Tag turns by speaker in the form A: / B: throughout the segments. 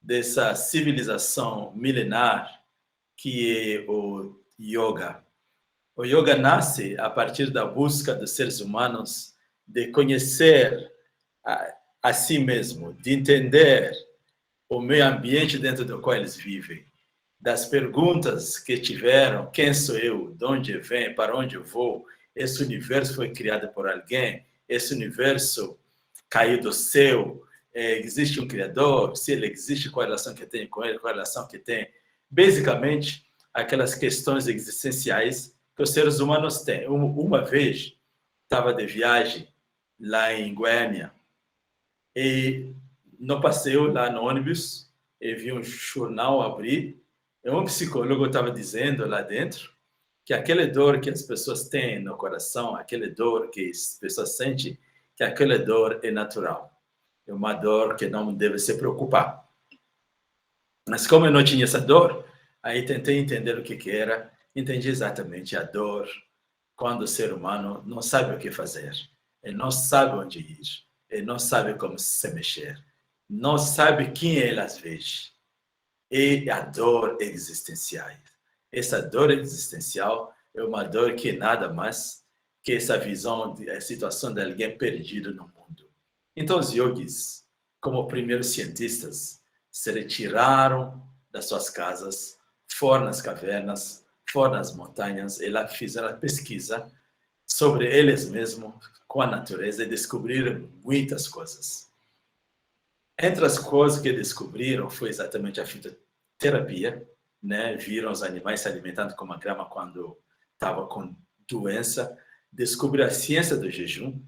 A: dessa civilização milenar que é o yoga. O yoga nasce a partir da busca dos seres humanos de conhecer a si mesmo, de entender o meio ambiente dentro do qual eles vivem, das perguntas que tiveram: quem sou eu, de onde eu venho, para onde eu vou, esse universo foi criado por alguém, esse universo caiu do céu, existe um criador, se ele existe, qual a relação que tem com ele, qual a relação que tem. Basicamente, aquelas questões existenciais que os seres humanos têm. Uma vez, estava de viagem lá em Goiânia, e no passeio, lá no ônibus, eu vi um jornal abrir, e um psicólogo estava dizendo lá dentro que aquela dor que as pessoas têm no coração, aquela dor que as pessoas sentem, que aquela dor é natural. É uma dor que não deve se preocupar. Mas como eu não tinha essa dor, aí tentei entender o que era, entendi exatamente a dor quando o ser humano não sabe o que fazer, ele não sabe onde ir, ele não sabe como se mexer, não sabe quem ele às vezes. E a dor existencial. Essa dor existencial é uma dor que nada mais que essa visão, a situação de alguém perdido no mundo. Então os yogis, como primeiros cientistas, se retiraram das suas casas, foram nas cavernas, foram nas montanhas, e lá fizeram a pesquisa sobre eles mesmos, com a natureza, e descobriram muitas coisas. Entre as coisas que descobriram foi exatamente a fitoterapia, né? Viram os animais se alimentando com a grama quando estava com doença, descobriram a ciência do jejum,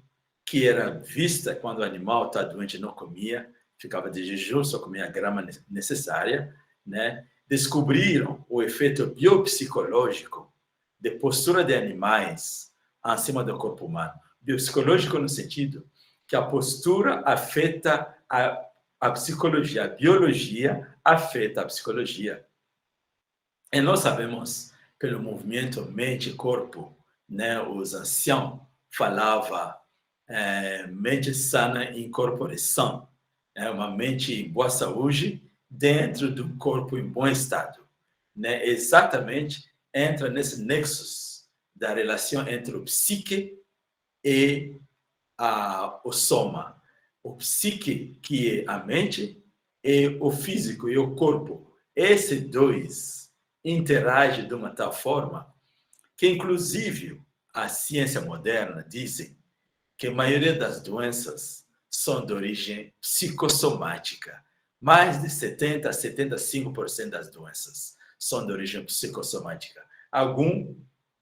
A: que era vista quando o animal está doente e não comia, ficava de jejum, só comia a grama necessária, né? Descobriram o efeito biopsicológico de postura de animais acima do corpo humano. Biopsicológico no sentido que a postura afeta a psicologia, a biologia afeta a psicologia. E nós sabemos, pelo movimento mente-corpo, né, os anciãos falavam mente sana em corpo são, uma mente em boa saúde dentro do corpo em bom estado. Né? Exatamente entra nesse nexus da relação entre o psique e o soma. O psique, que é a mente, e o físico, e o corpo. Esses dois interagem de uma tal forma que, inclusive, a ciência moderna dizem que a maioria das doenças são de origem psicossomática. Mais de 70% a 75% das doenças são de origem psicossomática.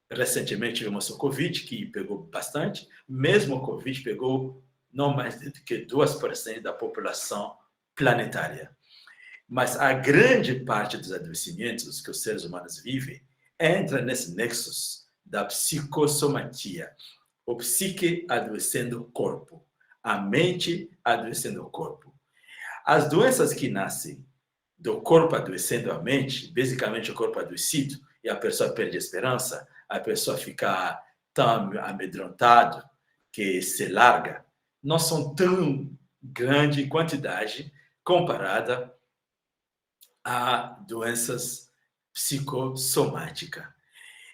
A: Recentemente tivemos o Covid, que pegou bastante, mesmo o Covid pegou não mais do que 2% da população planetária. Mas a grande parte dos adoecimentos que os seres humanos vivem entra nesse nexus da psicossomatia. O psique adoecendo o corpo, a mente adoecendo o corpo. As doenças que nascem do corpo adoecendo a mente, basicamente o corpo adoecido, e a pessoa perde a esperança, a pessoa fica tão amedrontado que se larga, não são tão grande quantidade comparada a doenças psicossomáticas.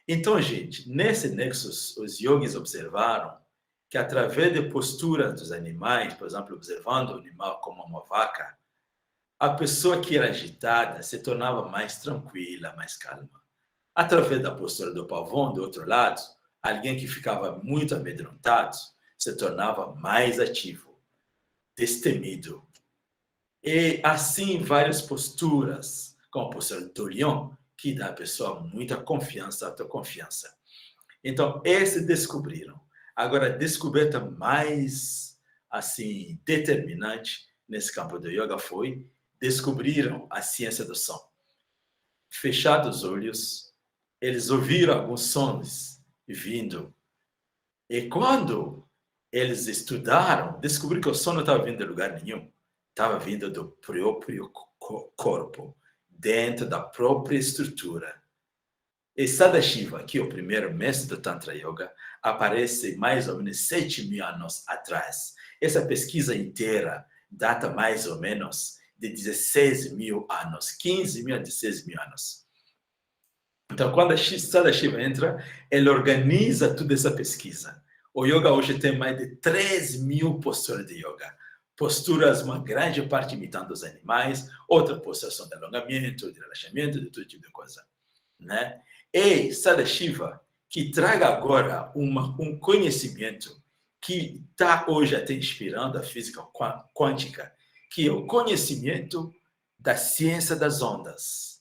A: Então, gente, nesse nexus, os yogis observaram que através de posturas dos animais, por exemplo, observando o animal como uma vaca, a pessoa que era agitada se tornava mais tranquila, mais calma. Através da postura do pavão, do outro lado, alguém que ficava muito amedrontado se tornava mais ativo, destemido. E assim, várias posturas, como a postura do leão, que dá à pessoa muita confiança, autoconfiança. Então, esse descobriram. Agora, a descoberta mais assim determinante nesse campo do yoga foi descobriram a ciência do som. Fechados os olhos, eles ouviram alguns sons vindo. E quando eles estudaram, descobriram que o som não estava vindo de lugar nenhum. Estava vindo do próprio corpo, dentro da própria estrutura. E Sadashiva, que é o primeiro mestre do Tantra Yoga, aparece mais ou menos 7.000 anos atrás. Essa pesquisa inteira data mais ou menos de 16 mil anos, 15 mil a 16 mil anos. Então, quando a Sadashiva entra, ele organiza toda essa pesquisa. O yoga hoje tem mais de 3 mil posturas de yoga. Posturas, uma grande parte imitando os animais, outra postura de alongamento, de relaxamento, de todo tipo de coisa. Né? E Sadashiva, que traga agora um conhecimento que está hoje até inspirando a física quântica, que é o conhecimento da ciência das ondas.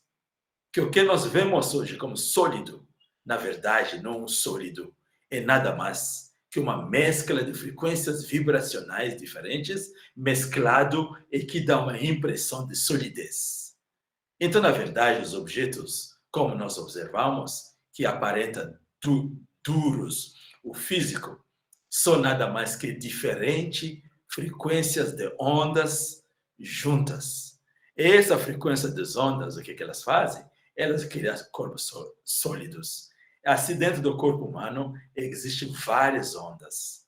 A: Que o que nós vemos hoje como sólido, na verdade, não sólido, é nada mais que uma mescla de frequências vibracionais diferentes, mesclado e que dá uma impressão de solidez. Então, na verdade, os objetos, como nós observamos, que aparentam duros, o físico, são nada mais que diferentes frequências de ondas juntas. E essa frequência das ondas, o que elas fazem? Elas criam corpos sólidos. Assim, dentro do corpo humano, existem várias ondas.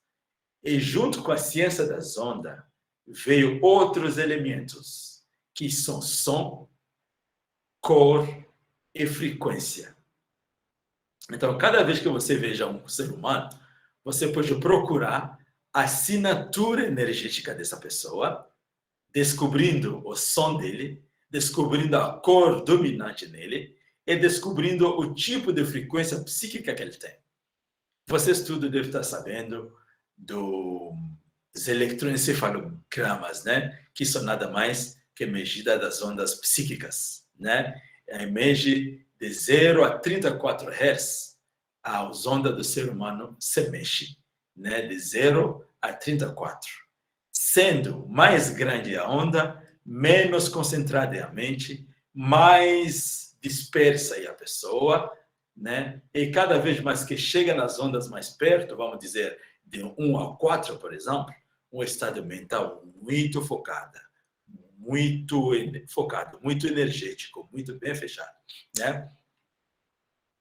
A: E junto com a ciência das ondas, veio outros elementos, que são som, cor e frequência. Então, cada vez que você veja um ser humano, você pode procurar a assinatura energética dessa pessoa, descobrindo o som dele, descobrindo a cor dominante nele e descobrindo o tipo de frequência psíquica que ele tem. Vocês tudo devem estar sabendo dos eletroencefalogramas, né? Que são nada mais que medida das ondas psíquicas, né? A imagem de 0 a 34 Hz, as ondas do ser humano se mexem, né? De 0 a 34. Sendo mais grande a onda, menos concentrada é a mente, mais dispersa é a pessoa, né? E cada vez mais que chega nas ondas mais perto, vamos dizer, de 1 a 4, por exemplo, um estado mental muito focado, muito energético, muito bem fechado, né?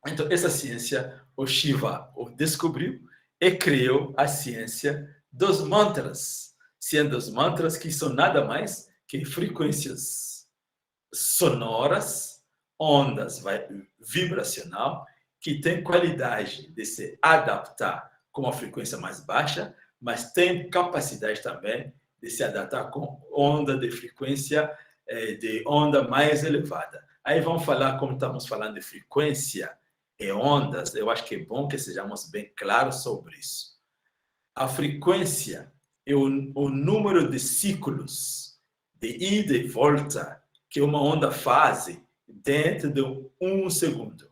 A: Então, essa ciência, o Shiva o descobriu e criou a ciência dos mantras, sendo os mantras que são nada mais que frequências sonoras, ondas vibracional, que tem qualidade de se adaptar com uma frequência mais baixa, mas tem capacidade também de se adaptar com onda de frequência de onda mais elevada. Aí vamos falar, como estamos falando de frequência e ondas, eu acho que é bom que sejamos bem claros sobre isso. A frequência é o número de ciclos de ida e volta que uma onda faz dentro de 1 segundo.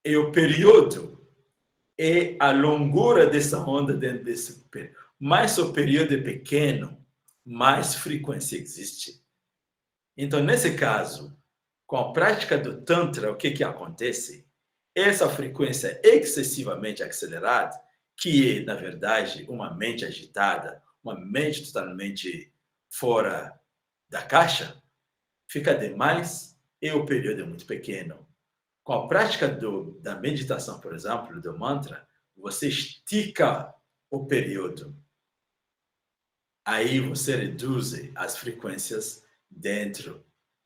A: E o período é a longura dessa onda dentro desse período. Mais o período é pequeno, mais frequência existe. Então, nesse caso, com a prática do Tantra, o que acontece? Essa frequência excessivamente acelerada, que é, na verdade, uma mente agitada, uma mente totalmente fora da caixa, fica demais e o período é muito pequeno. Com a prática da meditação, por exemplo, do mantra, você estica o período. Aí você reduz as frequências dentro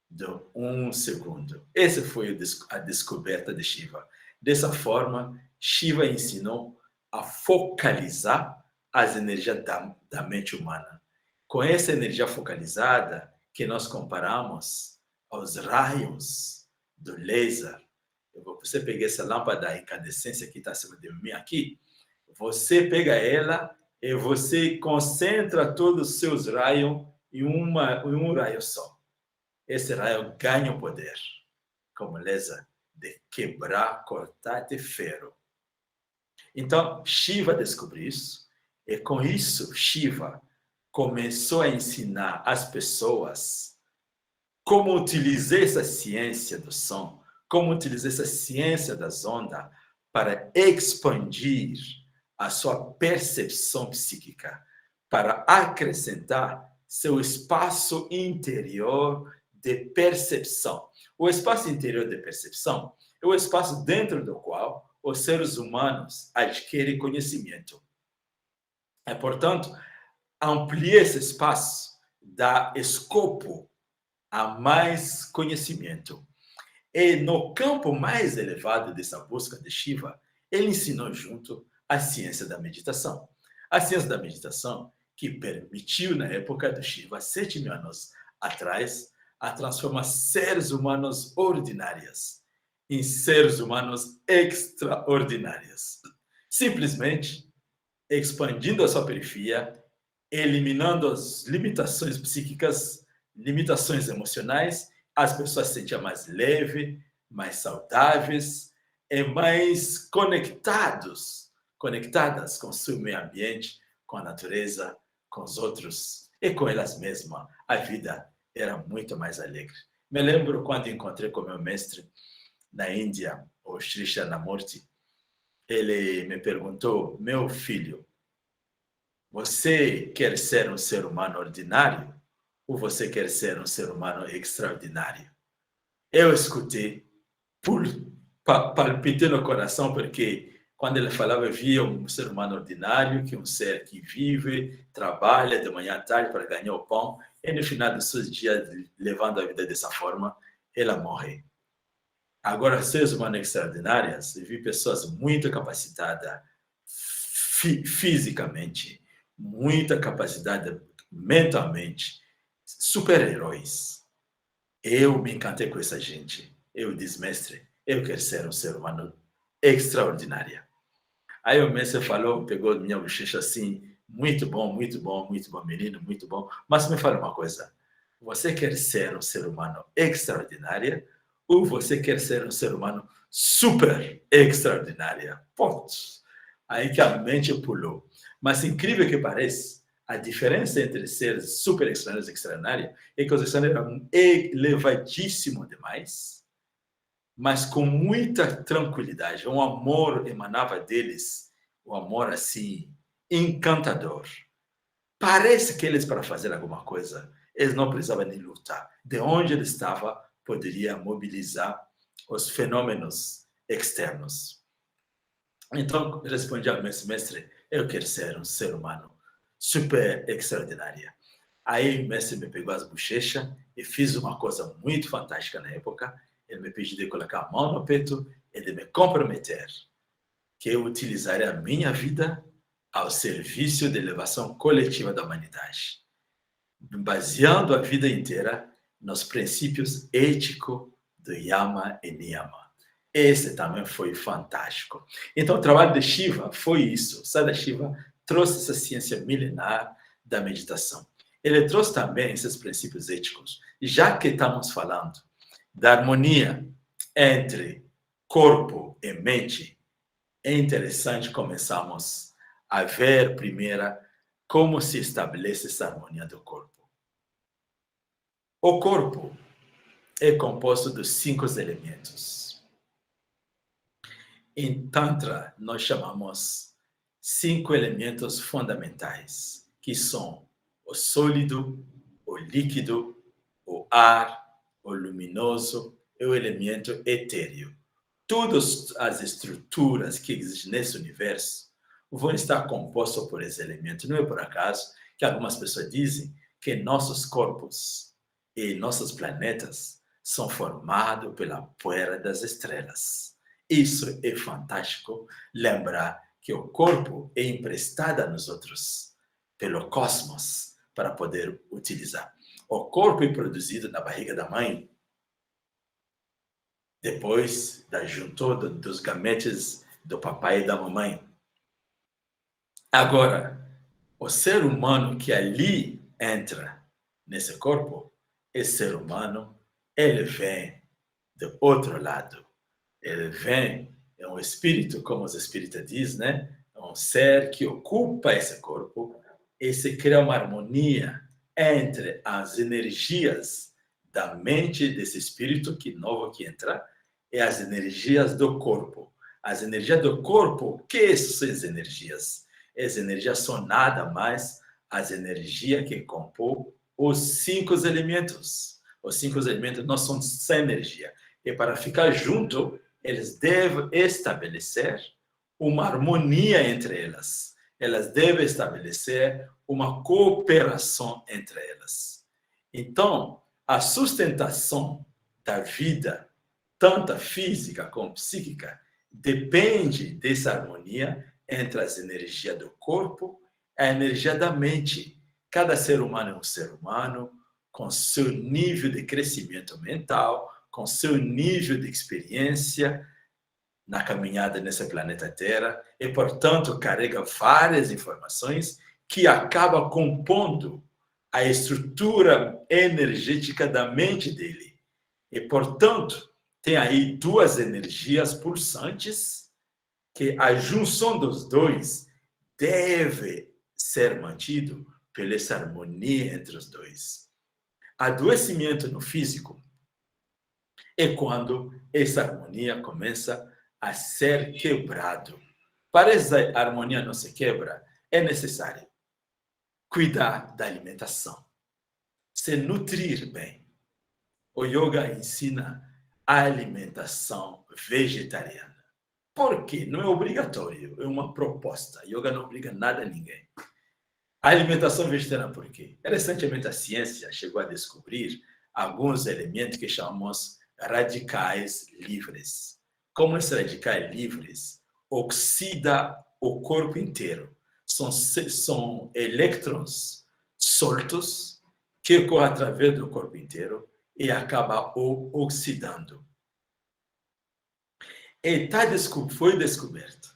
A: de 1 segundo. Essa foi a descoberta de Shiva. Dessa forma, Shiva ensinou a focalizar as energias da mente humana. Com essa energia focalizada, que nós comparamos aos raios do laser. Você pega essa lâmpada incandescente que está acima de mim aqui, você pega ela e você concentra todos os seus raios em um raio só. Esse raio ganha o poder, como laser, de quebrar, cortar de ferro. Então, Shiva descobriu isso, e com isso, Shiva começou a ensinar as pessoas como utilizar essa ciência do som, como utilizar essa ciência das ondas para expandir a sua percepção psíquica, para acrescentar seu espaço interior de percepção. O espaço interior de percepção é o espaço dentro do qual os seres humanos adquirem conhecimento. Portanto, ampliar esse espaço dá escopo a mais conhecimento. E no campo mais elevado dessa busca de Shiva, ele ensinou junto a ciência da meditação. A ciência da meditação que permitiu, na época do Shiva, 7.000 anos atrás, a transformar seres humanos ordinários em seres humanos extraordinários. Simplesmente expandindo a sua periferia, eliminando as limitações psíquicas, limitações emocionais, as pessoas se sentiam mais leves, mais saudáveis e mais conectadas com o seu meio ambiente, com a natureza, com os outros e com elas mesmas. A vida era muito mais alegre. Me lembro quando encontrei com meu mestre na Índia, o Sri Krishnamurti. Ele me perguntou: meu filho, você quer ser um ser humano ordinário ou você quer ser um ser humano extraordinário? Eu escutei, palpitei no coração, porque quando ele falava, eu via um ser humano ordinário, que é um ser que vive, trabalha de manhã à tarde para ganhar o pão, e no final dos seus dias, levando a vida dessa forma, ela morre. Agora, seres humanos extraordinários, eu vi pessoas muito capacitadas fisicamente, muita capacidade mentalmente, super-heróis. Eu me encantei com essa gente. Eu disse, mestre, eu quero ser um ser humano extraordinário. Aí o mestre falou, pegou minha bochecha assim, muito bom, muito bom, muito bom, menino, muito bom. Mas me fala uma coisa, você quer ser um ser humano extraordinário ou você quer ser um ser humano super extraordinário? Ponto. Aí que a mente pulou. Mas incrível que pareça, a diferença entre seres super extraordinários e extraordinários é que os extraordinários eram elevadíssimos demais, mas com muita tranquilidade. Um amor emanava deles, um amor assim, encantador. Parece que eles, para fazer alguma coisa, eles não precisavam nem lutar. De onde ele estava, poderia mobilizar os fenômenos externos. Então, respondi ao mestre, eu quero ser um ser humano super extraordinário. Aí o mestre me pegou as bochechas e fiz uma coisa muito fantástica na época. Ele me pediu de colocar a mão no peito e de me comprometer que eu utilizaria a minha vida ao serviço da elevação coletiva da humanidade, baseando a vida inteira nos princípios éticos do Yama e Niyama. Esse também foi fantástico. Então, o trabalho de Shiva foi isso. Sada Shiva trouxe essa ciência milenar da meditação. Ele trouxe também esses princípios éticos. Já que estamos falando da harmonia entre corpo e mente, é interessante começarmos a ver primeiro como se estabelece essa harmonia do corpo. O corpo é composto dos 5 elementos. Em Tantra, nós chamamos 5 elementos fundamentais, que são o sólido, o líquido, o ar, o luminoso e o elemento etéreo. Todas as estruturas que existem nesse universo vão estar compostas por esse elemento. Não é por acaso que algumas pessoas dizem que nossos corpos e nossos planetas são formados pela poeira das estrelas. Isso é fantástico, lembrar que o corpo é emprestado a nós outros pelo cosmos para poder utilizar. O corpo é produzido na barriga da mãe, depois da junção dos gametes do papai e da mamãe. Agora, o ser humano que ali entra nesse corpo, esse ser humano, ele vem do outro lado. Ele vem, é um espírito, como os espíritas dizem, né? É um ser que ocupa esse corpo e se cria uma harmonia entre as energias da mente desse espírito que novo que entra e as energias do corpo. As energias do corpo, o que são as energias? As energias são nada mais as energias que compõem os 5 elementos. Os 5 elementos não são sem energia. E para ficar junto, eles devem estabelecer uma harmonia entre elas. Elas devem estabelecer uma cooperação entre elas. Então, a sustentação da vida, tanto a física como psíquica, depende dessa harmonia entre as energias do corpo e a energia da mente. Cada ser humano é um ser humano com seu nível de crescimento mental, com seu nível de experiência na caminhada nesse planeta Terra e, portanto, carrega várias informações que acaba compondo a estrutura energética da mente dele. E, portanto, tem aí duas energias pulsantes que a junção dos dois deve ser mantido pela essa harmonia entre os dois. Adoecimento no físico é quando essa harmonia começa a ser quebrado. Para essa harmonia não se quebra, é necessário cuidar da alimentação, se nutrir bem. O yoga ensina a alimentação vegetariana. Por quê? Não é obrigatório, é uma proposta. Yoga não obriga nada a ninguém. A alimentação vegetariana, por quê? Recentemente a ciência chegou a descobrir alguns elementos que chamamos radicais livres. Como esses radicais livres oxidam o corpo inteiro. São elétrons soltos que correm através do corpo inteiro e acabam o oxidando. E foi descoberto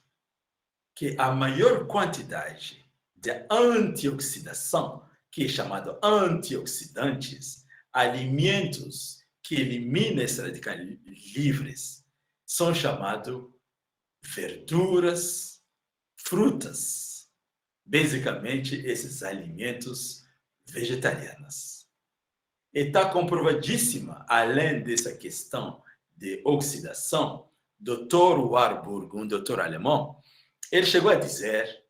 A: que a maior quantidade de antioxidação, que é chamado antioxidantes, alimentos que eliminam esses radicais livres, são chamados verduras, frutas, basicamente esses alimentos vegetarianos. E está comprovadíssima, além dessa questão de oxidação, Dr. Warburg, um doutor alemão, ele chegou a dizer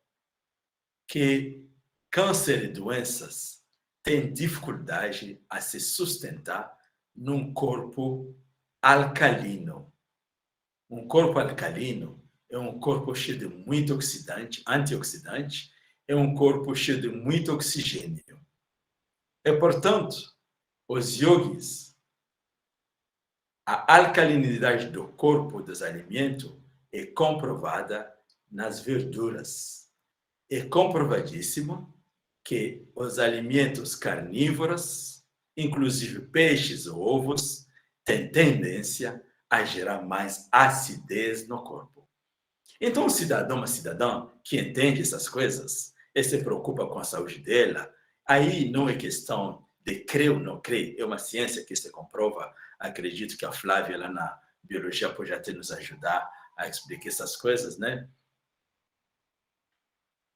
A: que câncer e doenças têm dificuldade a se sustentar num corpo alcalino. Um corpo alcalino é um corpo cheio de muito antioxidante, é um corpo cheio de muito oxigênio. E, portanto, os yogis, a alcalinidade do corpo dos alimentos é comprovada nas verduras. É comprovadíssimo que os alimentos carnívoros, inclusive peixes ou ovos, têm tendência a gerar mais acidez no corpo. Então, um cidadão, uma cidadã que entende essas coisas e se preocupa com a saúde dela, aí não é questão de crer ou não crer, é uma ciência que se comprova. Acredito que a Flávia, lá na biologia, pode até nos ajudar a explicar essas coisas, né?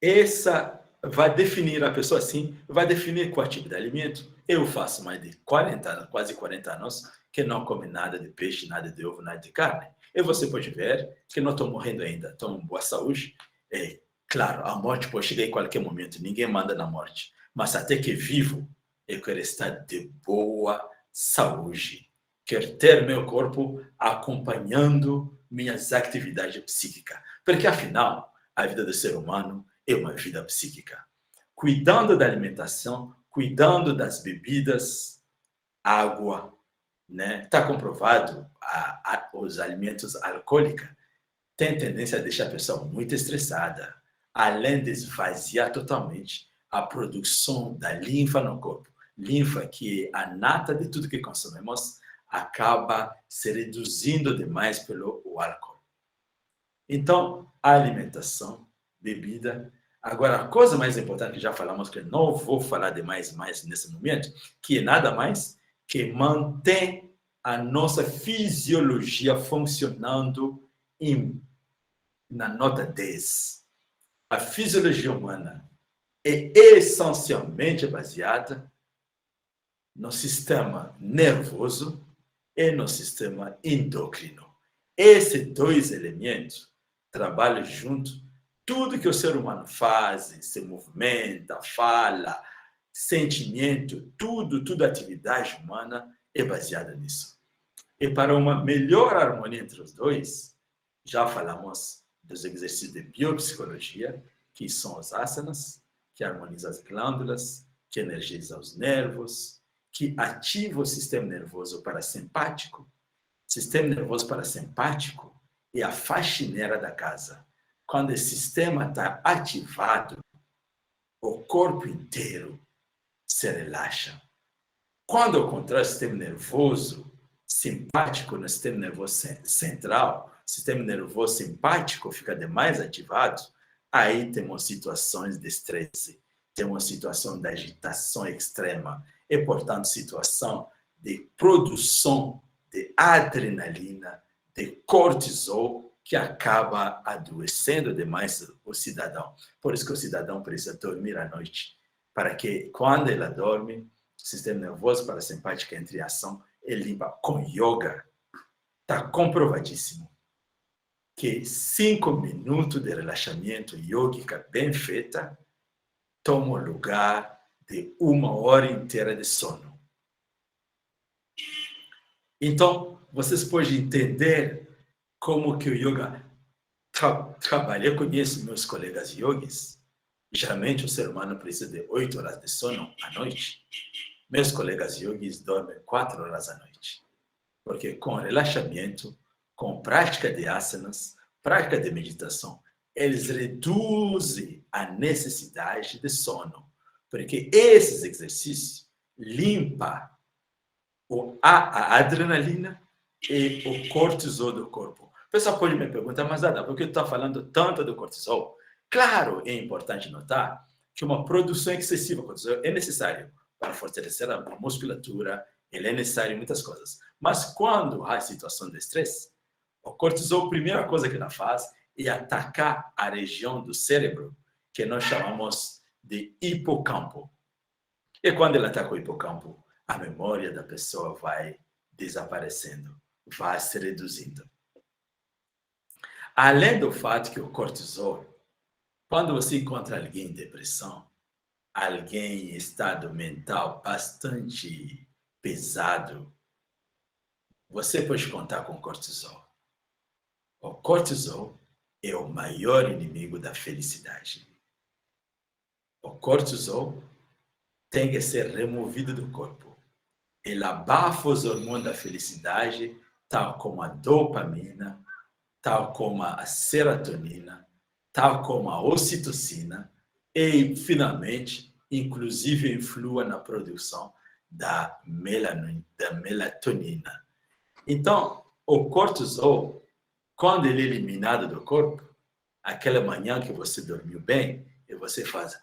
A: Essa vai definir a pessoa assim, vai definir qual tipo de alimento. Eu faço mais de 40 anos, quase 40 anos, que não come nada de peixe, nada de ovo, nada de carne. E você pode ver que não estou morrendo ainda, estou em boa saúde. É claro, a morte pode chegar em qualquer momento, ninguém manda na morte. Mas até que vivo, eu quero estar de boa saúde. Quero ter meu corpo acompanhando minhas atividades psíquicas. Porque, afinal, a vida do ser humano é uma vida psíquica. Cuidando da alimentação, cuidando das bebidas, água, né? Está comprovado, os alimentos alcoólicos têm tendência a deixar a pessoa muito estressada, além de esvaziar totalmente a produção da linfa no corpo. Linfa, que é a nata de tudo que consumimos, acaba se reduzindo demais pelo álcool. Então, a alimentação, bebida. Agora, a coisa mais importante que já falamos, que não vou falar de mais nesse momento, que é nada mais que manter a nossa fisiologia funcionando na nota 10. A fisiologia humana é essencialmente baseada no sistema nervoso e no sistema endócrino. Esses dois elementos trabalham juntos. Tudo que o ser humano faz, se movimenta, fala, sentimento, tudo atividade humana é baseada nisso. E para uma melhor harmonia entre os dois, já falamos dos exercícios de biopsicologia, que são os asanas, que harmonizam as glândulas, que energizam os nervos, que ativa o sistema nervoso parasimpático. Sistema nervoso parasimpático é a faxineira da casa. Quando esse sistema está ativado, o corpo inteiro se relaxa. Quando, ao contrário, o sistema nervoso simpático no sistema nervoso central, o sistema nervoso simpático fica demais ativado, aí temos situações de estresse, temos situação de agitação extrema e, portanto, situação de produção de adrenalina, de cortisol, que acaba adoecendo demais o cidadão. Por isso que o cidadão precisa dormir à noite, para que, quando ele dorme, o sistema nervoso parasimpático entra em ação e limpa. Com yoga, está comprovadíssimo que 5 minutos de relaxamento yógica bem feita toma o lugar de 1 hora inteira de sono. Então, vocês podem entender como que o yoga trabalha. Eu conheço meus colegas yogis. Geralmente, o ser humano precisa de 8 horas de sono à noite. Meus colegas yogis dormem 4 horas à noite. Porque com relaxamento, com prática de asanas, prática de meditação, eles reduzem a necessidade de sono. Porque esses exercícios limpam a adrenalina e o cortisol do corpo. O pessoal pode me perguntar, mas Ada, por que tu está falando tanto do cortisol? Claro, é importante notar que uma produção excessiva de cortisol é necessário para fortalecer a musculatura, ele é necessário em muitas coisas. Mas quando há situação de estresse, o cortisol, a primeira coisa que ele faz é atacar a região do cérebro que nós chamamos de hipocampo. E quando ele ataca o hipocampo, a memória da pessoa vai desaparecendo, vai se reduzindo. Além do fato que o cortisol, quando você encontra alguém em depressão, alguém em estado mental bastante pesado, você pode contar com cortisol. O cortisol é o maior inimigo da felicidade. O cortisol tem que ser removido do corpo. Ele abafa os hormônios da felicidade, tal como a dopamina, tal como a serotonina, tal como a ocitocina, e, finalmente, inclusive influa na produção da melatonina. Então, o cortisol, quando ele é eliminado do corpo, aquela manhã que você dormiu bem, e você faz,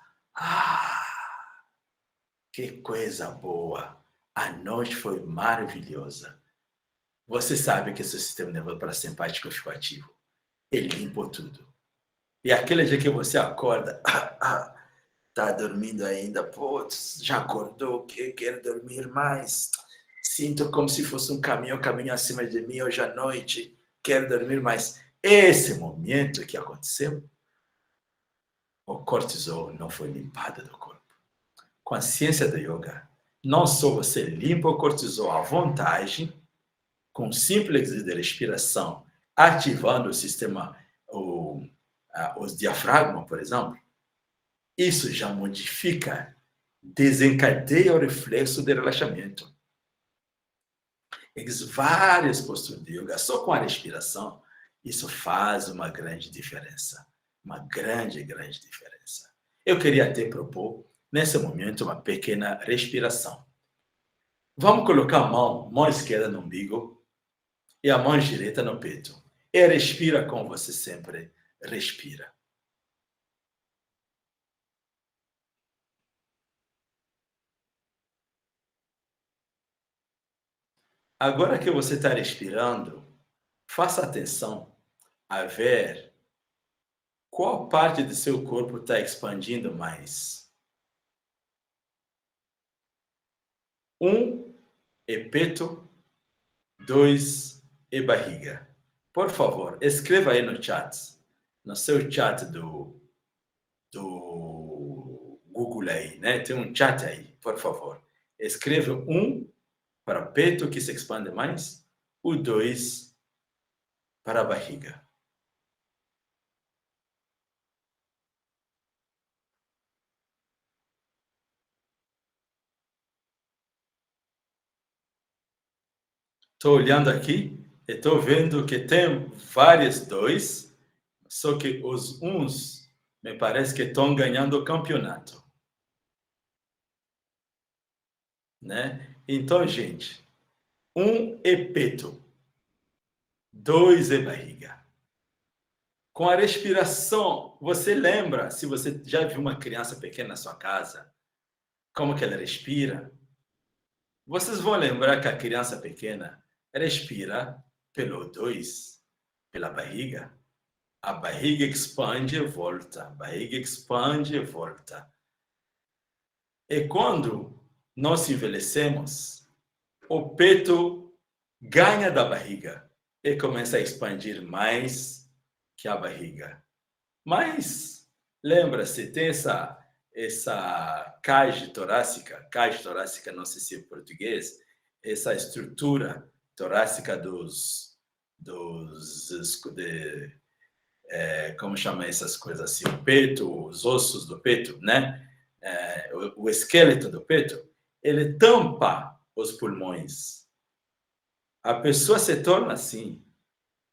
A: que coisa boa, a noite foi maravilhosa. Você sabe que seu sistema nervoso parasimpático ficou ativo. Ele limpou tudo. E aquele dia que você acorda, tá dormindo ainda, putz, já acordou, quero dormir mais. Sinto como se fosse um caminho acima de mim hoje à noite, quero dormir mais. Esse momento que aconteceu, o cortisol não foi limpado do corpo. Com a ciência do yoga, não só você limpa o cortisol à vontade, com um simples exercício de respiração, ativando o sistema, os diafragmas, por exemplo, isso já modifica, desencadeia o reflexo de relaxamento. Existem várias posturas de yoga, só com a respiração, isso faz uma grande diferença. Uma grande, grande diferença. Eu queria até propor, nesse momento, uma pequena respiração. Vamos colocar a mão esquerda no umbigo e a mão direita no peito. E respira como você sempre respira. Agora que você está respirando, faça atenção a ver qual parte do seu corpo está expandindo mais. É peito, 2 é barriga. Por favor, escreva aí no chat, no seu chat do Google aí, né? Tem um chat aí, por favor. Escreva para peito, que se expande mais, o 2 para a barriga. Estou olhando aqui e estou vendo que tem vários 2, só que os uns me parece que estão ganhando o campeonato, né? Então, gente, 1 é peito, 2 é barriga. Com a respiração, você lembra, se você já viu uma criança pequena na sua casa, como que ela respira? Vocês vão lembrar que a criança pequena respira pelo 2, pela barriga. A barriga expande e volta, a barriga expande e volta. E quando nós envelhecemos, o peito ganha da barriga e começa a expandir mais que a barriga. Mas, lembra-se, tem essa caixa torácica, não sei se é português, essa estrutura torácica como chama essas coisas assim, o peito, os ossos do peito, né? O esqueleto do peito, ele tampa os pulmões. A pessoa se torna assim,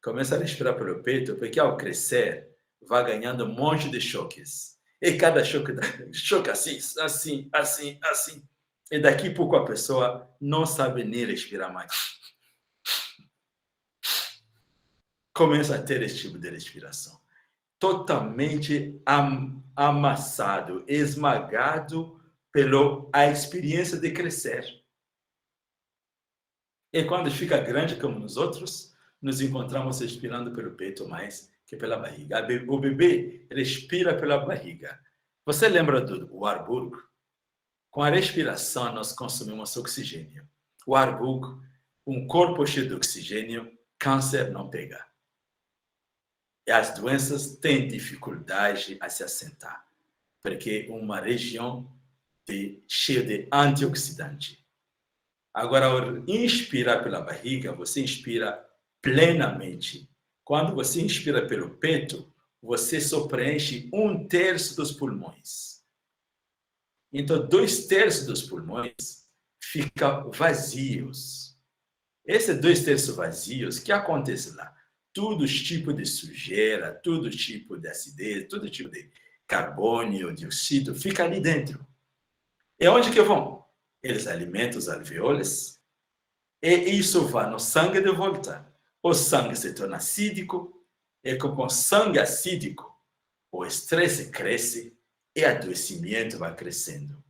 A: começa a respirar pelo peito, porque ao crescer, vai ganhando um monte de choques. E cada choque assim, assim, assim, assim. E daqui a pouco a pessoa não sabe nem respirar mais. Começa a ter esse tipo de respiração. Totalmente amassado, esmagado pela experiência de crescer. E quando fica grande como nos outros, nos encontramos respirando pelo peito mais que pela barriga. O bebê respira pela barriga. Você lembra do Warburg? Com a respiração, nós consumimos oxigênio. O Warburg, um corpo cheio de oxigênio, câncer não pega. E as doenças têm dificuldade a se assentar, porque é uma região cheia de antioxidante. Agora, ao inspirar pela barriga, você inspira plenamente. Quando você inspira pelo peito, você só preenche 1/3 dos pulmões. Então, 2/3 dos pulmões ficam vazios. Esses 2/3 vazios, o que acontece lá? Todo tipo de sujeira, todo tipo de acidez, todo tipo de carbônio, dióxido, fica ali dentro. E onde que vão? Eles alimentam os alvéolos e isso vai no sangue de volta. O sangue se torna acídico e com o sangue acídico, o estresse cresce e o adoecimento vai crescendo.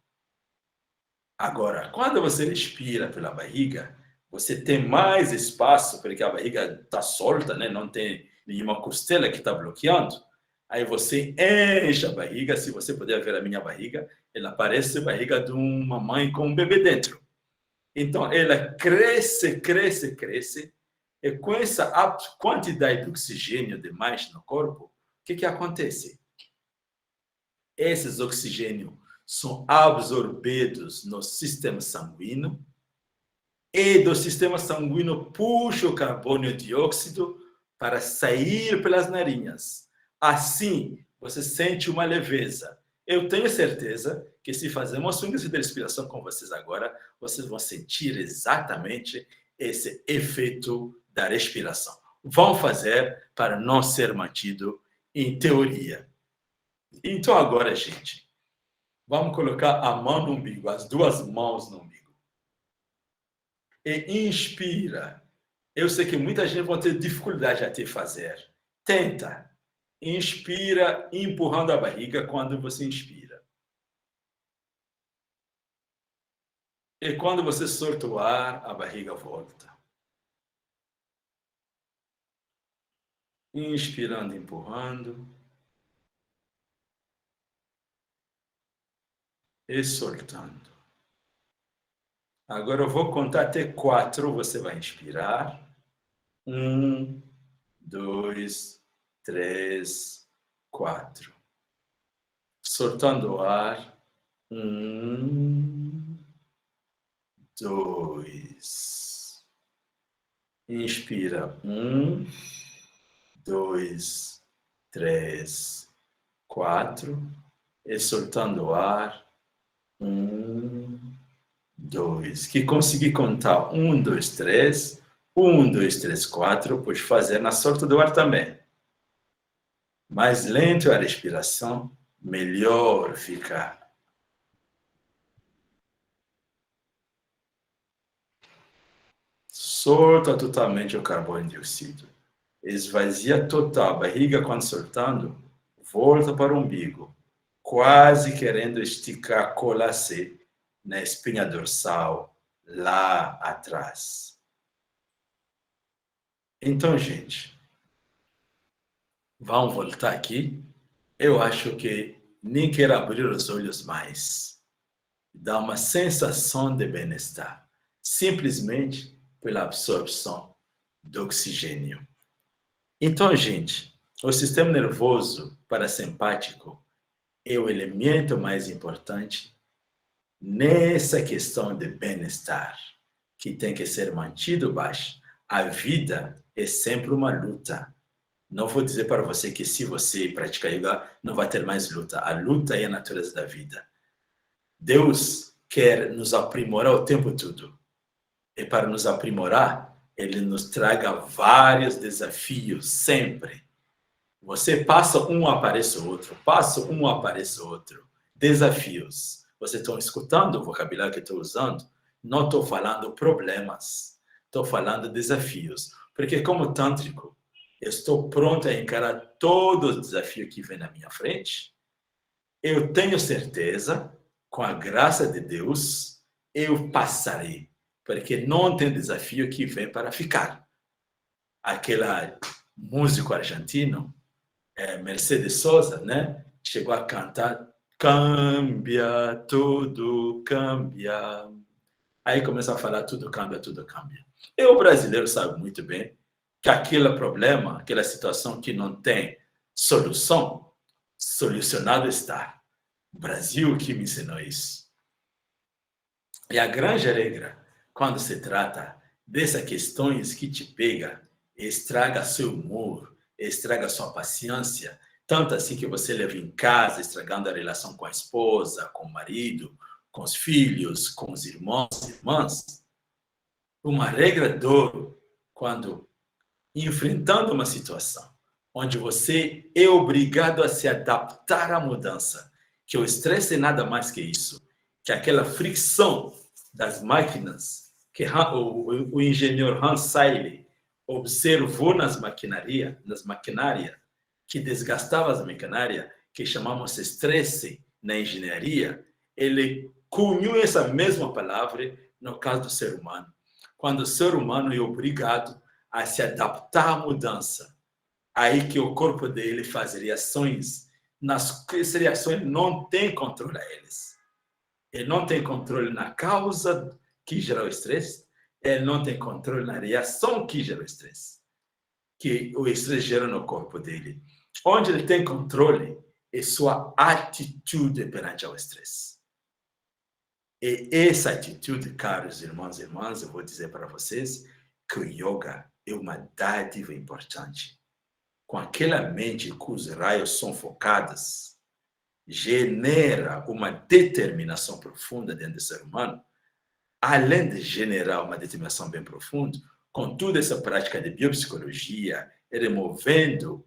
A: Agora, quando você respira pela barriga, você tem mais espaço, porque a barriga está solta, né? Não tem nenhuma costela que está bloqueando. Aí você enche a barriga, se você puder ver a minha barriga, ela parece a barriga de uma mãe com um bebê dentro. Então, ela cresce, cresce, cresce, e com essa quantidade de oxigênio demais no corpo, o que acontece? Esses oxigênios são absorvidos no sistema sanguíneo, e do sistema sanguíneo puxa o carbono dióxido para sair pelas narinas. Assim, você sente uma leveza. Eu tenho certeza que se fazermos swings de respiração com vocês agora, vocês vão sentir exatamente esse efeito da respiração. Vão fazer para não ser mantido em teoria. Então agora, gente, vamos colocar a mão no umbigo, as duas mãos no umbigo. E inspira. Eu sei que muita gente vai ter dificuldade a te fazer. Tenta. Inspira, empurrando a barriga quando você inspira. E quando você solta o ar, a barriga volta. Inspirando, empurrando. E soltando. Agora eu vou contar até 4. Você vai inspirar. 1, 2, 3, 4. Soltando o ar. 1, 2. Inspira. 1, 2, 3, 4. E soltando o ar. 1, 2. Que consegui contar 1, 2, 3. 1, 2, 3, 4, pode fazer na sorte do ar também. Mais lento a respiração, melhor fica. Solta totalmente o carbono dióxido. Esvazia total a barriga quando soltando, volta para o umbigo, quase querendo esticar, colar-se na espinha dorsal, lá atrás. Então, gente, vamos voltar aqui. Eu acho que nem quero abrir os olhos mais. Dá uma sensação de bem-estar, simplesmente pela absorção do oxigênio. Então, gente, o sistema nervoso parasimpático é o elemento mais importante nessa questão de bem-estar, que tem que ser mantido baixo. A vida é sempre uma luta. Não vou dizer para você que se você praticar yoga, não vai ter mais luta. A luta é a natureza da vida. Deus quer nos aprimorar o tempo todo. E para nos aprimorar, Ele nos traga vários desafios, sempre. Você passa um, aparece outro. Passa um, aparece outro. Desafios. Vocês estão escutando o vocabulário que estou usando? Não estou falando problemas. Estou falando desafios. Porque como tântrico, eu estou pronto a encarar todo o desafio que vem na minha frente. Eu tenho certeza, com a graça de Deus, eu passarei. Porque não tem desafio que vem para ficar. Aquele músico argentino, Mercedes Sosa, né? Chegou a cantar cambia, tudo cambia. Aí começa a falar tudo cambia, tudo cambia. E o brasileiro sabe muito bem que aquele problema, aquela situação que não tem solução, solucionado está. O Brasil que me ensinou isso. E a grande regra, quando se trata dessas questões que te pega, estraga seu humor, estraga sua paciência, tanto assim que você leva em casa, estragando a relação com a esposa, com o marido, com os filhos, com os irmãos e irmãs. Uma regra de ouro, quando enfrentando uma situação onde você é obrigado a se adaptar à mudança, que o estresse é nada mais que isso, que aquela fricção das máquinas que o engenheiro Hans Seyler observou nas maquinárias, que desgastava as maquinárias, que chamamos estresse na engenharia, ele cunhou essa mesma palavra no caso do ser humano. Quando o ser humano é obrigado a se adaptar à mudança, aí que o corpo dele faz reações, nas essas reações não tem controle a eles. Ele não tem controle na causa que gera o estresse, ele não tem controle na reação que gera o estresse, que o estresse gera no corpo dele. Onde ele tem controle é sua atitude perante ao estresse. E essa atitude, caros irmãos e irmãs, eu vou dizer para vocês que o yoga é uma dádiva importante. Com aquela mente cujos raios são focados, genera uma determinação profunda dentro do ser humano, além de generar uma determinação bem profunda, com toda essa prática de biopsicologia, removendo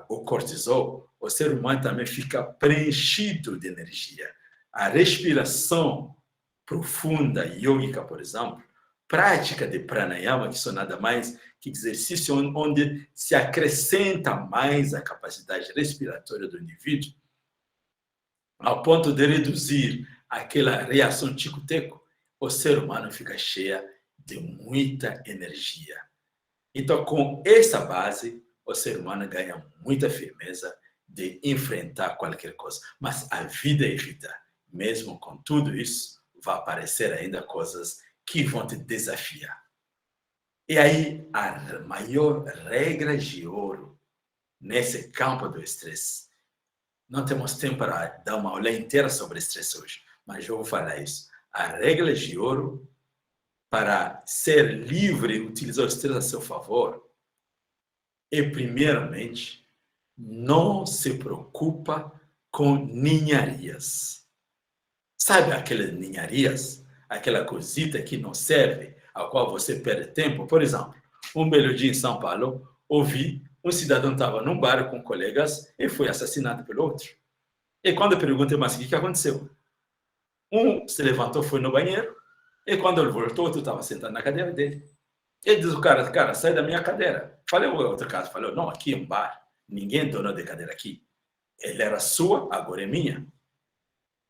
A: o cortisol, o ser humano também fica preenchido de energia. A respiração profunda, yógica, por exemplo, prática de pranayama, que são nada mais que exercício onde se acrescenta mais a capacidade respiratória do indivíduo, ao ponto de reduzir aquela reação tico-teco, o ser humano fica cheio de muita energia. Então, com essa base, o ser humano ganha muita firmeza de enfrentar qualquer coisa. Mas a vida é vida. Mesmo com tudo isso, vai aparecer ainda coisas que vão te desafiar. E aí, a maior regra de ouro nesse campo do estresse. Não temos tempo para dar uma aula inteira sobre estresse hoje, mas eu vou falar isso. A regra de ouro para ser livre e utilizar o estresse a seu favor é, primeiramente, não se preocupa com ninharias. Sabe aquelas ninharias? Aquela cosita que não serve? ao qual você perde tempo. Por exemplo, um belo dia em São Paulo, ouvi um cidadão estava num bar com colegas e foi assassinado pelo outro. E quando eu perguntei, mas o que aconteceu? Um se levantou, foi no banheiro, e quando ele voltou, o outro estava sentado na cadeira dele. Ele diz o cara, sai da minha cadeira. Falei, o outro cara falou, não, aqui é um bar, ninguém é dono de cadeira aqui. Ele era sua, agora é minha.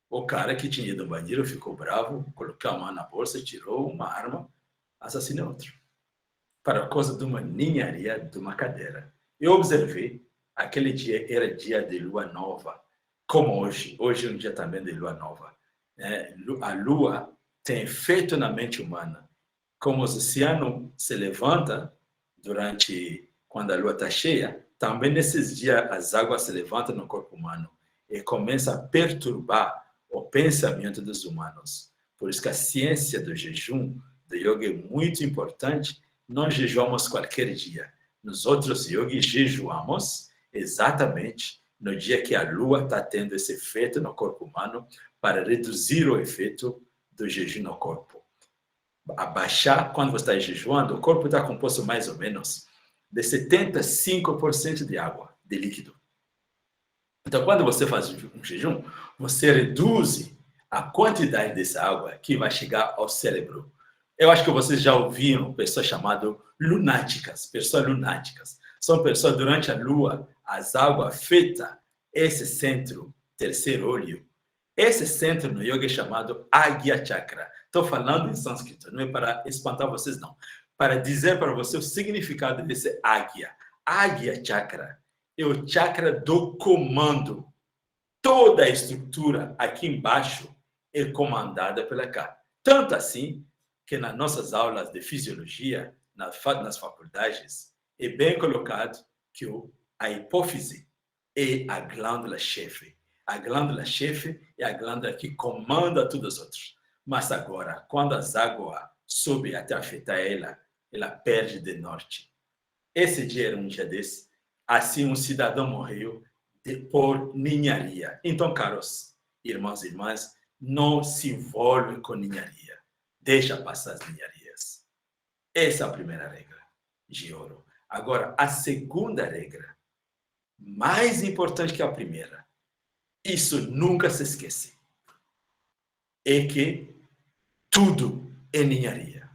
A: O cara que tinha ido no banheiro ficou bravo, colocou a mão na bolsa, tirou uma arma, assassinou outro. Para causa de uma ninharia de uma cadeira. Eu observei, aquele dia era dia de lua nova, como hoje. Hoje é um dia também de lua nova. A lua tem efeito na mente humana. Como o oceano se levanta quando a lua está cheia, também nesses dias as águas se levantam no corpo humano e começam a perturbar o pensamento dos humanos. Por isso que a ciência do jejum, do yoga, é muito importante. Não jejuamos qualquer dia. Nos outros yogis jejuamos exatamente no dia que a lua está tendo esse efeito no corpo humano para reduzir o efeito do jejum no corpo. Abaixar, quando você está jejuando, o corpo está composto mais ou menos de 75% de água, de líquido. Então, quando você faz um jejum, você reduz a quantidade dessa água que vai chegar ao cérebro. Eu acho que vocês já ouviram pessoas chamadas lunáticas, pessoas lunáticas. São pessoas, durante a lua, as águas afetam esse centro, terceiro olho. Esse centro no yoga é chamado Agya Chakra. Estou falando em sânscrito, não é para espantar vocês, não. Para dizer para você o significado desse Agya. Agya Chakra é o chakra do comando. Toda a estrutura aqui embaixo é comandada pela cá. Tanto assim que nas nossas aulas de fisiologia, nas faculdades, é bem colocado que a hipófise é a glândula-chefe. A glândula-chefe é a glândula que comanda todos os outros. Mas agora, quando as águas sobem até afetar ela, ela perde de norte. Esse dia era um dia desse. Assim, um cidadão morreu por ninharia. Então, caros irmãos e irmãs, não se envolvem com ninharia. Deixa passar as ninharias. Essa é a primeira regra de ouro. Agora, a segunda regra, mais importante que a primeira, isso nunca se esquece, é que tudo é ninharia.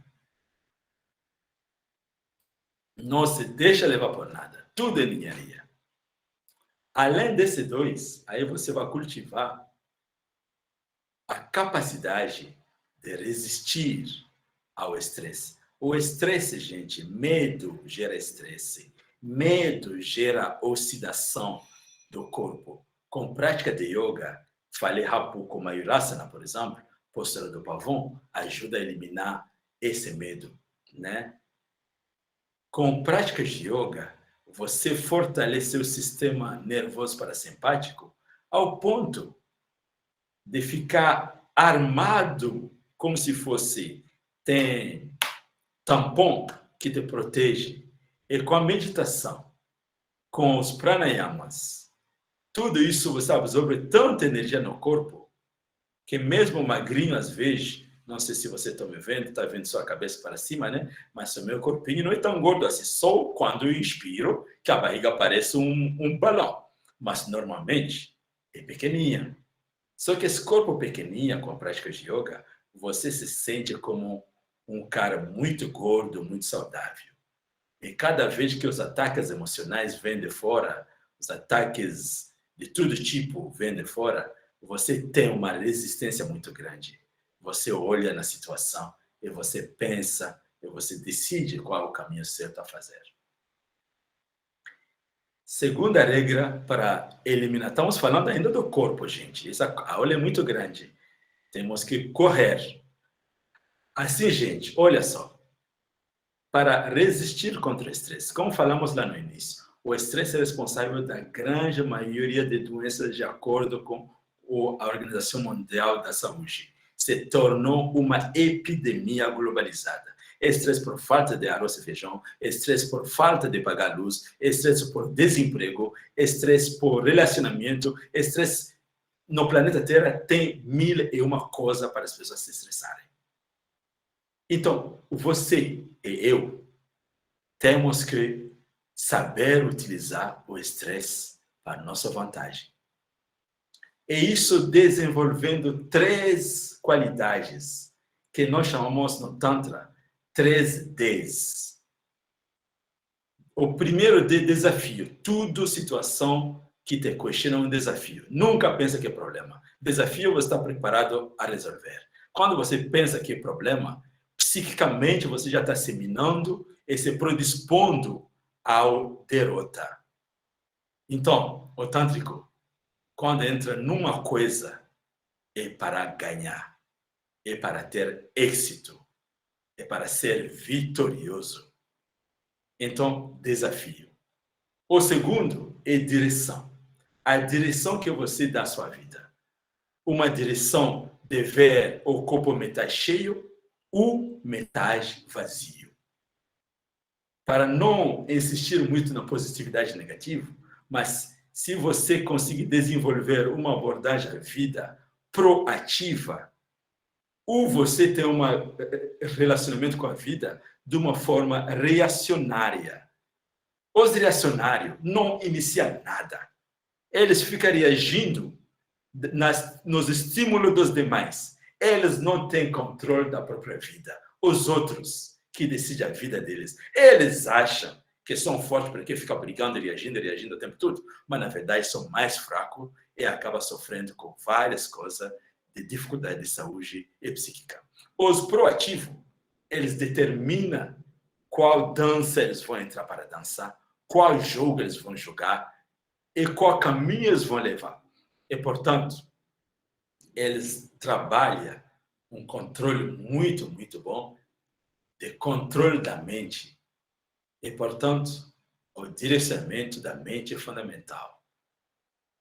A: Não se deixa levar por nada. Tudo é ninharia. Além desses dois, aí você vai cultivar a capacidade de resistir ao estresse. O estresse, gente, medo gera estresse. Medo gera oxidação do corpo. Com prática de yoga, falei há pouco, Mayurasana, por exemplo, postura do pavão, ajuda a eliminar esse medo, né? Com práticas de yoga, você fortalece o sistema nervoso parasimpático ao ponto de ficar armado como se fosse tem tampão que te protege. E com a meditação, com os pranayamas, tudo isso você absorve tanta energia no corpo que mesmo magrinho, às vezes, não sei se você está me vendo, está vendo sua cabeça para cima, né? Mas o meu corpinho não é tão gordo assim. Só quando eu inspiro que a barriga parece um balão. Mas, normalmente, é pequenininha. Só que esse corpo pequenininho, com a prática de yoga, você se sente como um cara muito gordo, muito saudável. E cada vez que os ataques emocionais vêm de fora, os ataques de todo tipo vêm de fora, você tem uma resistência muito grande. Você olha na situação e você pensa e você decide qual é o caminho certo a fazer. Segunda regra para eliminar. Estamos falando ainda do corpo, gente. Essa aula é muito grande. Temos que correr. Assim, gente, olha só. Para resistir contra o estresse, como falamos lá no início, o estresse é responsável da grande maioria de doenças de acordo com a Organização Mundial da Saúde. Se tornou uma epidemia globalizada. Estresse por falta de arroz e feijão, estresse por falta de pagar luz, estresse por desemprego, estresse por relacionamento, estresse no planeta Terra tem 1001 coisas para as pessoas se estressarem. Então, você e eu temos que saber utilizar o estresse para nossa vantagem. E isso desenvolvendo 3 qualidades que nós chamamos no Tantra 3 Ds. O primeiro D, desafio. Tudo situação que te questiona é um desafio. Nunca pensa que é problema. Desafio você está preparado a resolver. Quando você pensa que é problema, psiquicamente você já está se minando e se predispondo ao derrota. Então, o tântrico, quando entra numa coisa, é para ganhar, é para ter êxito, é para ser vitorioso. Então, desafio. O segundo é direção. A direção que você dá à sua vida. Uma direção de ver o copo metade cheio ou metade vazio. Para não insistir muito na positividade negativa, mas se você conseguir desenvolver uma abordagem à vida proativa, ou você tem um relacionamento com a vida de uma forma reacionária. Os reacionários não iniciam nada. Eles ficam reagindo nos estímulos dos demais. Eles não têm controle da própria vida. Os outros que decidem a vida deles. Eles acham que são fortes porque ficam brigando e reagindo o tempo todo, mas na verdade são mais fracos e acabam sofrendo com várias coisas de dificuldade de saúde e psíquica. Os proativos, eles determinam qual dança eles vão entrar para dançar, qual jogo eles vão jogar e qual caminho eles vão levar. E, portanto, eles trabalham um controle muito, muito bom de controle da mente. E, portanto, o direcionamento da mente é fundamental.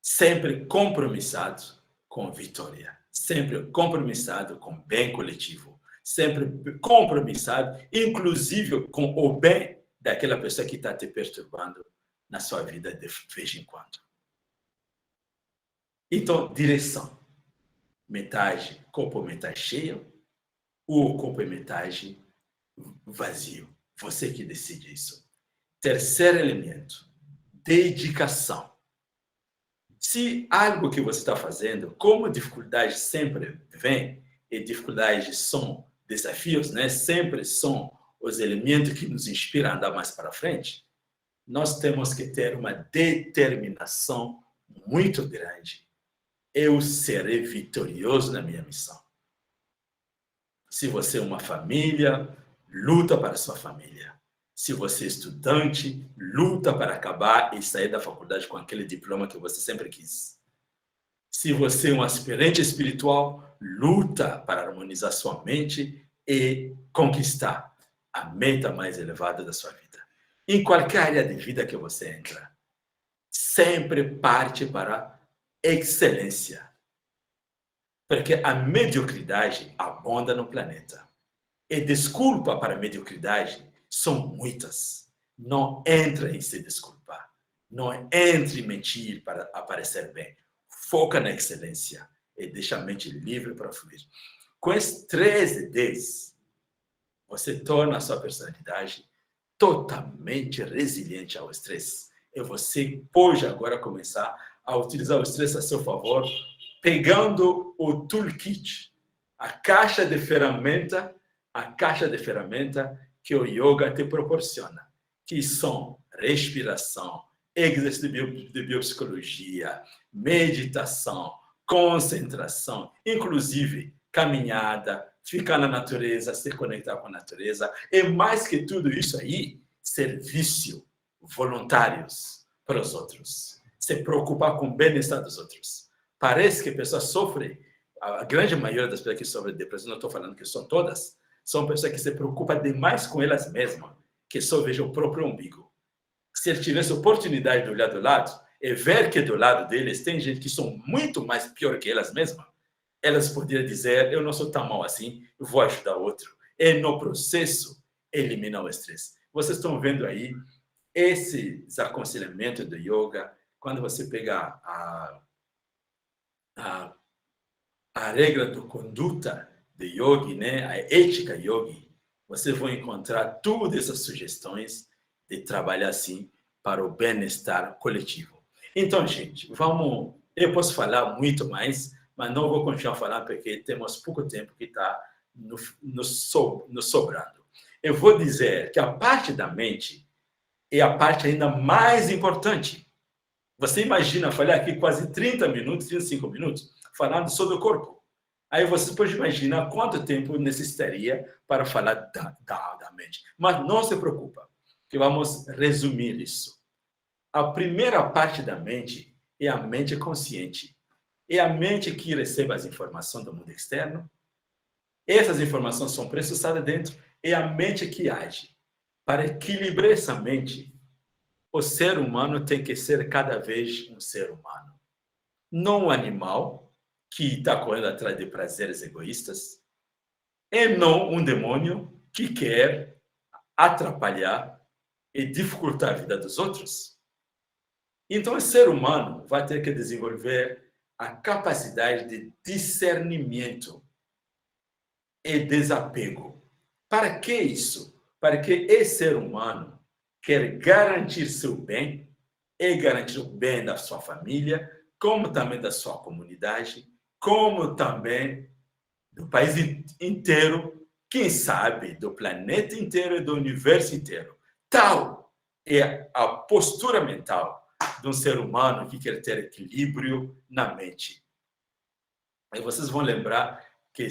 A: Sempre compromissado com vitória. Sempre compromissado com o bem coletivo. Sempre compromissado, inclusive com o bem daquela pessoa que está te perturbando na sua vida de vez em quando. Então, direção. Metade, copo metade cheio, ou copo metade vazio. Você que decide isso. Terceiro elemento, dedicação. Se algo que você está fazendo, como dificuldades sempre vêm, e dificuldades são desafios, né? Sempre são os elementos que nos inspiram a andar mais para frente, nós temos que ter uma determinação muito grande. Eu serei vitorioso na minha missão. Se você é uma família, luta para a sua família. Se você é estudante, luta para acabar e sair da faculdade com aquele diploma que você sempre quis. Se você é um aspirante espiritual, luta para harmonizar sua mente e conquistar a meta mais elevada da sua vida. Em qualquer área de vida que você entra, sempre parte para a excelência. Porque a mediocridade abunda no planeta. E desculpa para a mediocridade são muitas. Não entre em se desculpar. Não entre em mentir para aparecer bem. Foca na excelência e deixa a mente livre para fluir. Com esses 13 Ds, você torna a sua personalidade totalmente resiliente ao estresse. E você pode agora começar a utilizar o estresse a seu favor, pegando o toolkit, a caixa de ferramenta que o yoga te proporciona, que são respiração, exercício de biopsicologia, meditação, concentração, inclusive caminhada, ficar na natureza, se conectar com a natureza, e mais que tudo isso aí, serviço voluntários para os outros, se preocupar com o bem-estar dos outros. Parece que a pessoa sofre, a grande maioria das pessoas que sofrem de depressão, não estou falando que são todas, são pessoas que se preocupam demais com elas mesmas, que só vejam o próprio umbigo. Se ele tivesse oportunidade de olhar do lado e ver que do lado deles tem gente que são muito mais pior que elas mesmas, elas poderiam dizer, eu não sou tão mal assim, eu vou ajudar outro. E no processo, eliminar o estresse. Vocês estão vendo aí esses aconselhamentos do yoga, quando você pega a regra de conduta de yogi, né? A ética yogi, vocês vão encontrar todas essas sugestões de trabalhar assim para o bem-estar coletivo. Então, gente, eu posso falar muito mais, mas não vou continuar falando porque temos pouco tempo que está nos sobrando. Eu vou dizer que a parte da mente é a parte ainda mais importante. Você imagina, falei aqui quase 30 minutos, 35 minutos, falando sobre o corpo. Aí você pode imaginar quanto tempo necessitaria para falar da mente. Mas não se preocupa, que vamos resumir isso. A primeira parte da mente é a mente consciente. É a mente que recebe as informações do mundo externo. Essas informações são processadas dentro. É a mente que age. Para equilibrar essa mente, o ser humano tem que ser cada vez um ser humano. Não um animal que está correndo atrás de prazeres egoístas. E não um demônio que quer atrapalhar e dificultar a vida dos outros. Então, o ser humano vai ter que desenvolver a capacidade de discernimento e desapego. Para que isso? Para que esse ser humano quer garantir seu bem e garantir o bem da sua família, como também da sua comunidade, como também do país inteiro, quem sabe do planeta inteiro e do universo inteiro. Tal é a postura mental de um ser humano que quer ter equilíbrio na mente. E vocês vão lembrar que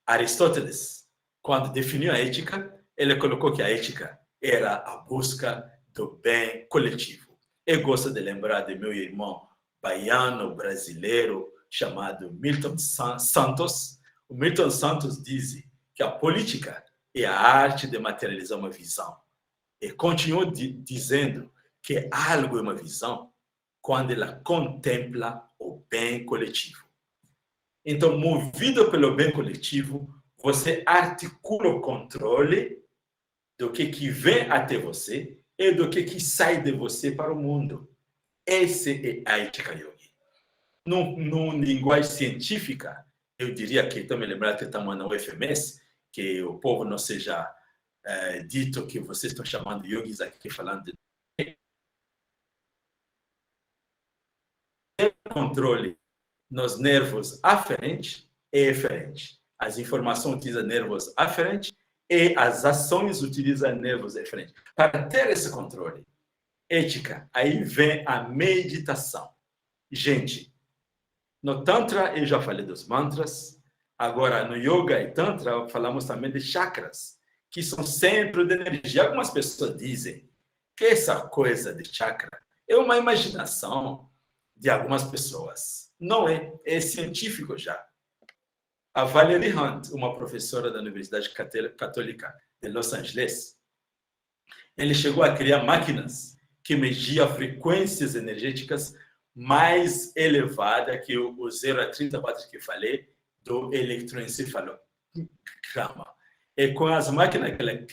A: Aristóteles, quando definiu a ética, ele colocou que a ética era a busca do bem coletivo. Eu gosto de lembrar de meu irmão baiano brasileiro chamado Milton Santos. O Milton Santos diz que a política é a arte de materializar uma visão. E continua dizendo que algo é uma visão quando ela contempla o bem coletivo. Então, movido pelo bem coletivo, você articula o controle do que vem até você e do que sai de você para o mundo. Essa é a ética yogi. Numa linguagem científica, eu diria que, estou me lembrando que estamos na UFMS, que o povo não seja dito que vocês estão chamando yogis aqui, falando de controle nos nervos aferentes e eferentes. As informações utilizam nervos aferentes e as ações utilizam nervos eferentes. Para ter esse controle, ética, aí vem a meditação. Gente, no Tantra eu já falei dos mantras, agora no Yoga e Tantra falamos também de chakras, que são centros de energia. Algumas pessoas dizem que essa coisa de chakra é uma imaginação de algumas pessoas. Não é, é científico já. A Valerie Hunt, uma professora da Universidade Católica de Los Angeles, ele chegou a criar máquinas que mediam frequências energéticas mais elevada que o 0 a 30 watts que falei do eletroencefalograma. E com as máquinas que ela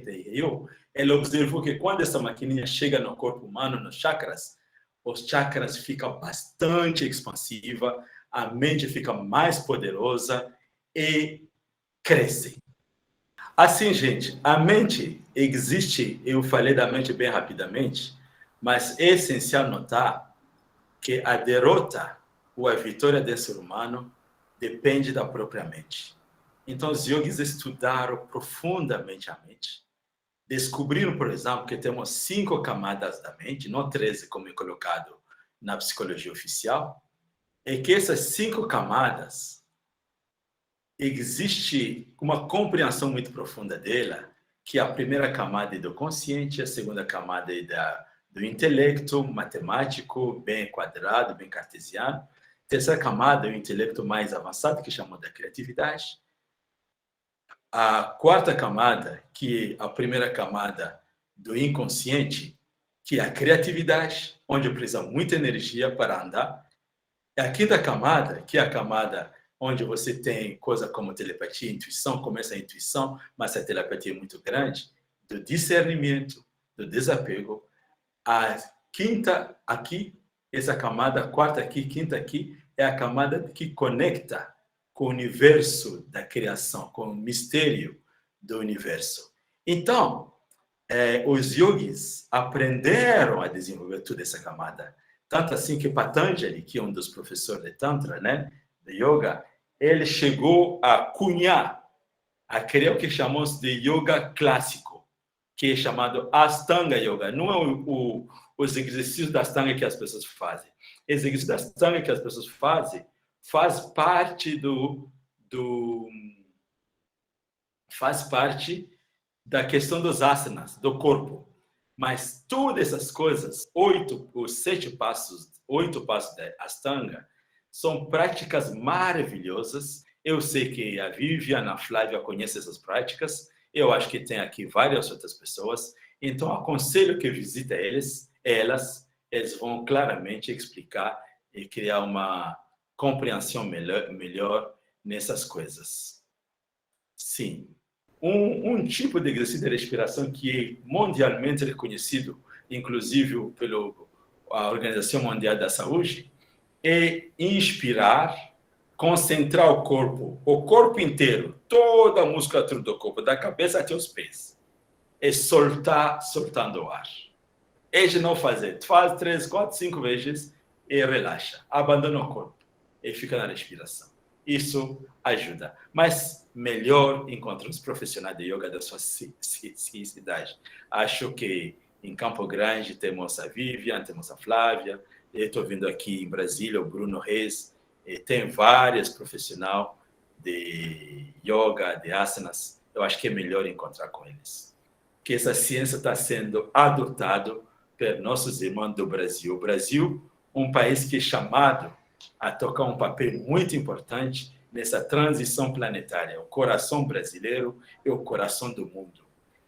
A: criou, ela observou que quando essa maquininha chega no corpo humano, nos chakras, os chakras ficam bastante expansiva, a mente fica mais poderosa e cresce. Assim, gente, a mente existe, eu falei da mente bem rapidamente, mas é essencial notar que a derrota ou a vitória desse ser humano depende da própria mente. Então, os yogis estudaram profundamente a mente, descobriram, por exemplo, que temos 5 camadas da mente, não 13, como é colocado na psicologia oficial, e que essas 5 camadas existe uma compreensão muito profunda dela, que a primeira camada é do consciente, a segunda camada é do intelecto matemático, bem quadrado, bem cartesiano. A terceira camada é o intelecto mais avançado, que chamamos da criatividade. A quarta camada, que é a primeira camada do inconsciente, que é a criatividade, onde precisa muita energia para andar. E a quinta camada, que é a camada onde você tem coisa como telepatia, intuição, começa a intuição, mas a telepatia é muito grande, do discernimento, do desapego. A quinta aqui, essa camada, a quarta aqui, quinta aqui, é a camada que conecta com o universo da criação, com o mistério do universo. Então, os yogis aprenderam a desenvolver toda essa camada. Tanto assim que Patanjali, que é um dos professores de Tantra, né, de Yoga, ele chegou a cunhar, a criar o que chamamos de Yoga clássico, que é chamado Astanga Yoga. Não é os exercícios da Astanga que as pessoas fazem. Os exercícios da Astanga que as pessoas fazem faz parte da questão dos asanas, do corpo. Mas todas essas coisas, 8 passos da Astanga, são práticas maravilhosas. Eu sei que a Vivian, a Flávia conhecem essas práticas. Eu acho que tem aqui várias outras pessoas. Então, aconselho que visite eles vão claramente explicar e criar uma compreensão melhor nessas coisas. Sim. Um tipo de exercício de respiração que é mundialmente reconhecido, inclusive pela Organização Mundial da Saúde, é inspirar, concentrar o corpo inteiro, toda a musculatura do corpo, da cabeça até os pés, e soltando o ar. E não fazer, faz 3, 4, 5 vezes e relaxa, abandona o corpo e fica na respiração. Isso ajuda. Mas melhor encontrar os profissionais de yoga da sua cidade. Acho que em Campo Grande temos a Vivian, temos a Flávia. Eu estou vindo aqui em Brasília, o Bruno Reis. Tem vários profissionais de yoga, de asanas. Eu acho que é melhor encontrar com eles. Que essa ciência está sendo adotada por nossos irmãos do Brasil. O Brasil, um país que é chamado a tocar um papel muito importante nessa transição planetária. O coração brasileiro é o coração do mundo.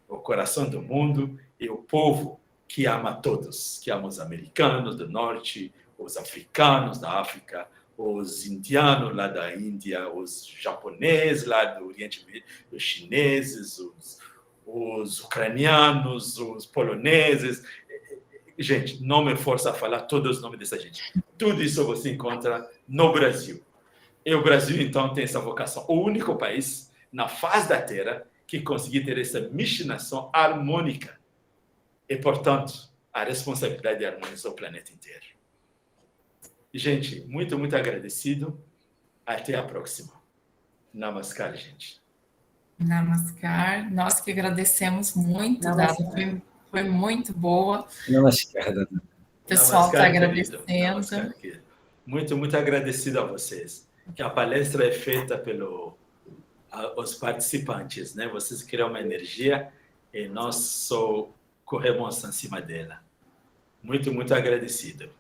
A: O coração do mundo é o povo que ama todos, que ama os americanos do norte, os africanos da África, os indianos lá da Índia, os japoneses lá do Oriente Médio, os chineses, os ucranianos, os poloneses. Gente, não me força a falar todos os nomes dessa gente. Tudo isso você encontra no Brasil. E o Brasil, então, tem essa vocação. O único país na face da Terra que conseguiu ter essa miscigenação harmônica. E, portanto, a responsabilidade de harmonizar o planeta inteiro. Gente, muito, muito agradecido. Até a próxima. Namaskar, gente.
B: Namaskar. Nós que agradecemos muito, Dada. Foi muito boa.
C: Namaskar, Dada.
B: O pessoal está agradecendo.
A: Namaskar, querido. Muito, muito agradecido a vocês. Que a palestra é feita pelos participantes, né? Vocês criam uma energia e nós só corremos em cima dela. Muito, muito agradecido.